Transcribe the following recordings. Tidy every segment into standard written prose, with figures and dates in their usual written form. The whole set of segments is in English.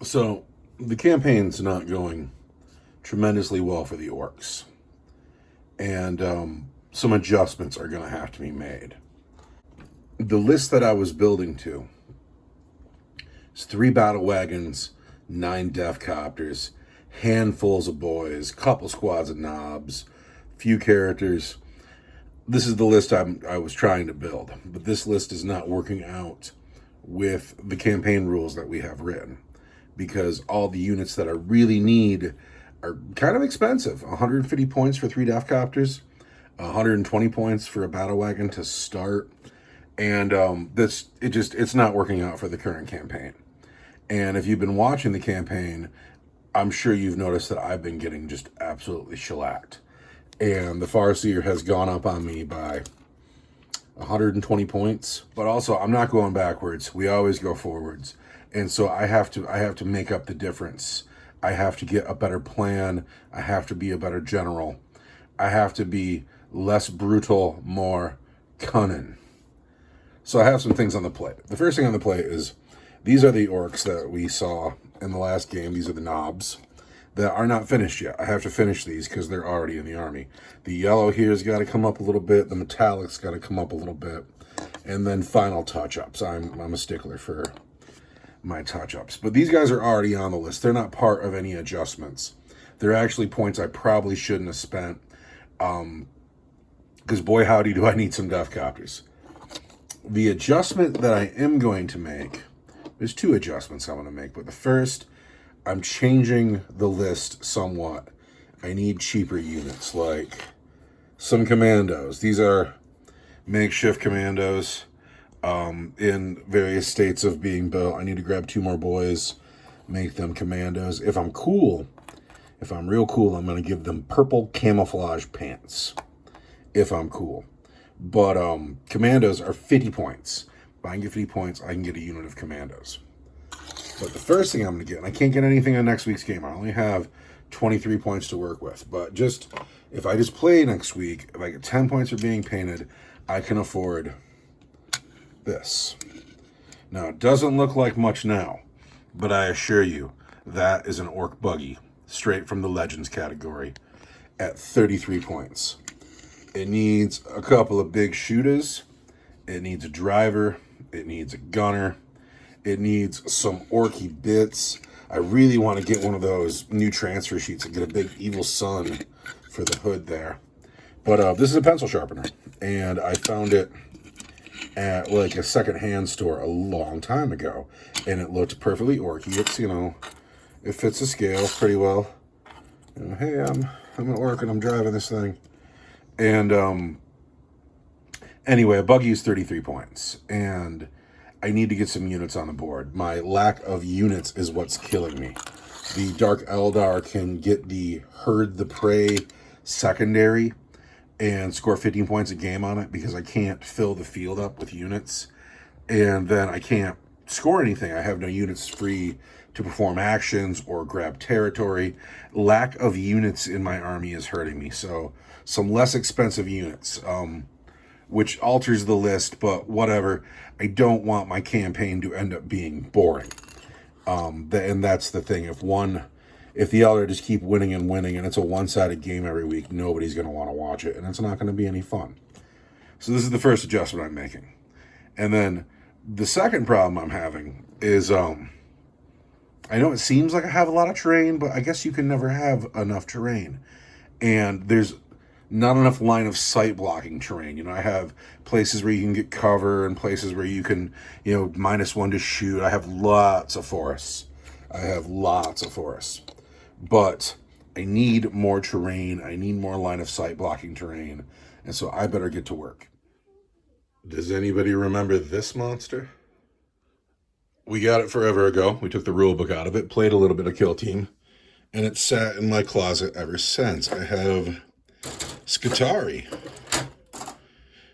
So the campaign's not going tremendously well for the orcs, and some adjustments are going to have to be made. The list that I was building to is 3 battle wagons, 9 death copters, handfuls of boys, couple squads of knobs, few characters. This is the list I was trying to build, but this list is not working out with the campaign rules that we have written, because all the units that I really need are kind of expensive. 150 points for 3 death copters, 120 points for a battle wagon to start, and it's not working out for the current campaign. And if you've been watching the campaign, I'm sure you've noticed that I've been getting just absolutely shellacked. And the Farseer has gone up on me by 120 points. But also, I'm not going backwards. We always go forwards. And so I have to make up the difference. I have to get a better plan. I have to be a better general. I have to be less brutal, more cunning. So I have some things on the plate. The first thing on the plate is these are the orcs that we saw in the last game. These are the knobs that are not finished yet. I have to finish these because they're already in the army. The yellow here's got to come up a little bit. The metallic's got to come up a little bit. And then final touch-ups. I'm a stickler for my touch-ups. But these guys are already on the list. They're not part of any adjustments. They're actually points I probably shouldn't have spent. Because boy howdy do I need some death copters. The adjustment that I am going to make, there's 2 adjustments I want to make, but the first, I'm changing the list somewhat. I need cheaper units, like some commandos. These are makeshift commandos in various states of being built. I need to grab 2 more boys, make them commandos. If I'm cool, if I'm real cool, I'm going to give them purple camouflage pants. If I'm cool. But commandos are 50 points. If I can get 50 points, I can get a unit of commandos. But the first thing I'm going to get, and I can't get anything on next week's game. I only have 23 points to work with. But if I just play next week, if I get 10 points for being painted, I can afford this. Now, it doesn't look like much now, but I assure you, that is an orc buggy, straight from the Legends category, at 33 points. It needs a couple of big shooters. It needs a driver. It needs a gunner. It needs some orky bits. I really want to get one of those new transfer sheets and get a big evil sun for the hood there. But this is a pencil sharpener, and I found it at like a secondhand store a long time ago, and it looked perfectly orky. It's, it fits the scale pretty well. Hey, I'm an orc and I'm driving this thing. And anyway, a buggy is 33 points, and I need to get some units on the board. My lack of units is what's killing me. The Dark Eldar can get the Herd the Prey secondary and score 15 points a game on it because I can't fill the field up with units. And then I can't score anything. I have no units free to perform actions or grab territory. Lack of units in my army is hurting me. So some less expensive units, which alters the list, but whatever. I don't want my campaign to end up being boring. And that's the thing. If the Eldar just keep winning and winning, and it's a one-sided game every week, nobody's going to want to watch it, and it's not going to be any fun. So this is the first adjustment I'm making. And then the second problem I'm having is, I know it seems like I have a lot of terrain, but I guess you can never have enough terrain. And there's not enough line of sight blocking terrain. I have places where you can get cover and places where you can, -1 to shoot. I have lots of forests. But I need more terrain. I need more line of sight blocking terrain. And so I better get to work. Does anybody remember this monster? We got it forever ago. We took the rule book out of it, played a little bit of Kill Team, and it's sat in my closet ever since. I have Skitarii.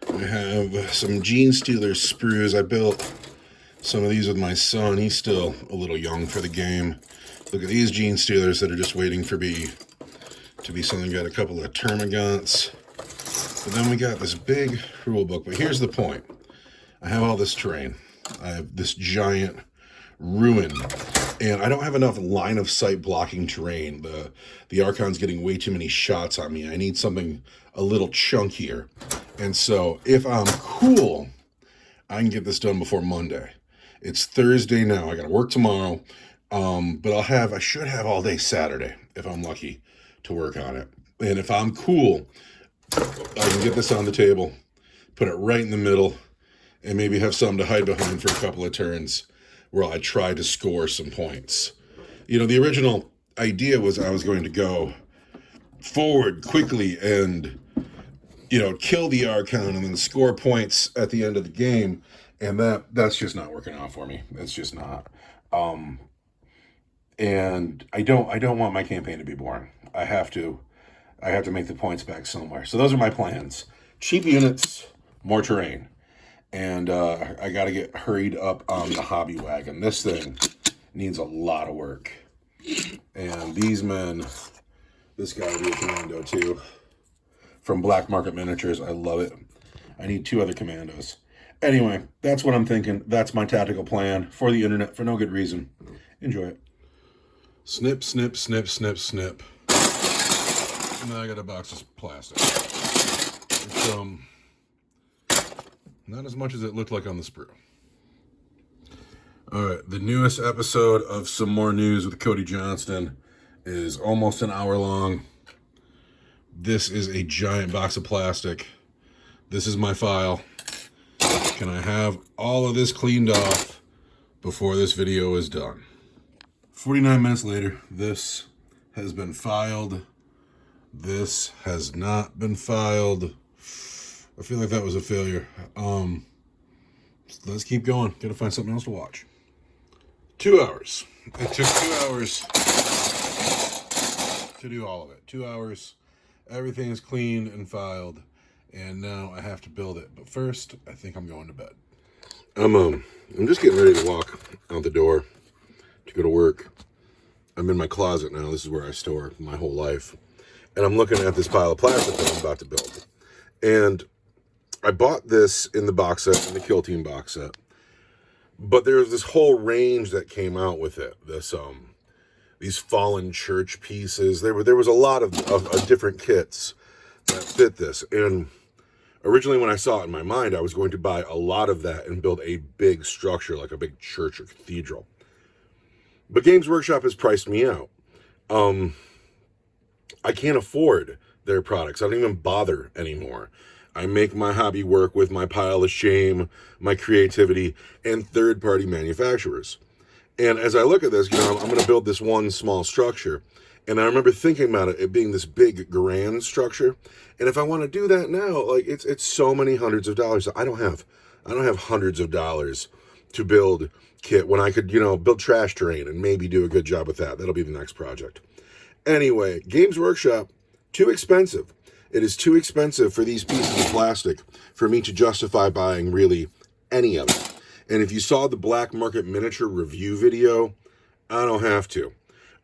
I have some Genestealer sprues. I built some of these with my son. He's still a little young for the game. Look at these Genestealers that are just waiting for me to be something. Got a couple of Termagants. But then we got this big rule book. But here's the point. I have all this terrain. I have this giant ruin And I don't have enough line of sight blocking terrain. The Archon's getting way too many shots on me. I need something a little chunkier. And so if I'm cool, I can get this done before Monday. It's Thursday now. I got to work tomorrow. But I should have all day Saturday if I'm lucky to work on it. And if I'm cool, I can get this on the table, put it right in the middle, and maybe have something to hide behind for a couple of turns where I try to score some points. You know, the original idea was I was going to go forward quickly and, you know, kill the Archon and then score points at the end of the game. And that's just not working out for me. It's just not. And I don't want my campaign to be boring. I have to make the points back somewhere. So those are my plans. Cheap units, more terrain. And I got to get hurried up on the hobby wagon. This thing needs a lot of work. And these men, this guy will be a commando too. From Black Market Miniatures. I love it. I need 2 other commandos. Anyway, that's what I'm thinking. That's my tactical plan for the internet for no good reason. Enjoy it. Snip, snip, snip, snip, snip. And then I got a box of plastic. It's not as much as it looked like on the sprue. All right, the newest episode of Some More News with Cody Johnston is almost an hour long. This is a giant box of plastic. This is my file. Can I have all of this cleaned off before this video is done? 49 minutes later, this has been filed. This has not been filed. I feel like that was a failure. Let's keep going. Gotta find something else to watch. 2 hours. It took 2 hours to do all of it. 2 hours. Everything is cleaned and filed. And now I have to build it. But first, I think I'm going to bed. I'm just getting ready to walk out the door to go to work. I'm in my closet now. This is where I store my whole life. And I'm looking at this pile of plastic that I'm about to build. And I bought this in the box set, in the Kill Team box set. But there's this whole range that came out with it. These fallen church pieces. There was a lot of different kits that fit this. And originally when I saw it in my mind, I was going to buy a lot of that and build a big structure, like a big church or cathedral. But Games Workshop has priced me out. I can't afford their products. I don't even bother anymore. I make my hobby work with my pile of shame, my creativity, and third-party manufacturers. And as I look at this, I'm going to build this one small structure. And I remember thinking about it being this big, grand structure. And if I want to do that now, like it's so many hundreds of dollars. I don't have hundreds of dollars to build kit when I could, build trash terrain and maybe do a good job with that. That'll be the next project. Anyway, Games Workshop, too expensive. It is too expensive for these pieces of plastic for me to justify buying really any of it. And if you saw the Black Market Miniature review video, I don't have to.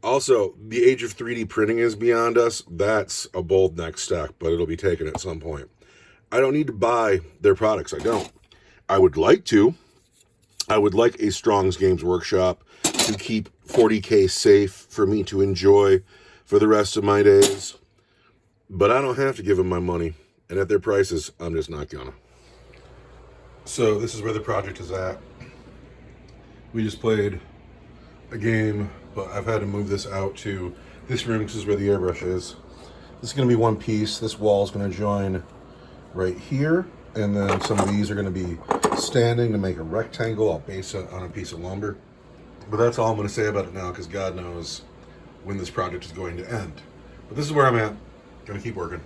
Also, the age of 3D printing is beyond us. That's a bold next step, but it'll be taken at some point. I don't need to buy their products. I don't. I would like to. I would like a Strong's Games Workshop to keep 40K safe for me to enjoy for the rest of my days. But I don't have to give them my money. And at their prices, I'm just not gonna. So this is where the project is at. We just played a game, but I've had to move this out to this room. This is where the airbrush is. This is going to be one piece. This wall is going to join right here. And then some of these are going to be standing to make a rectangle. I'll base it on a piece of lumber. But that's all I'm going to say about it now, because God knows when this project is going to end. But this is where I'm at. Going to keep working.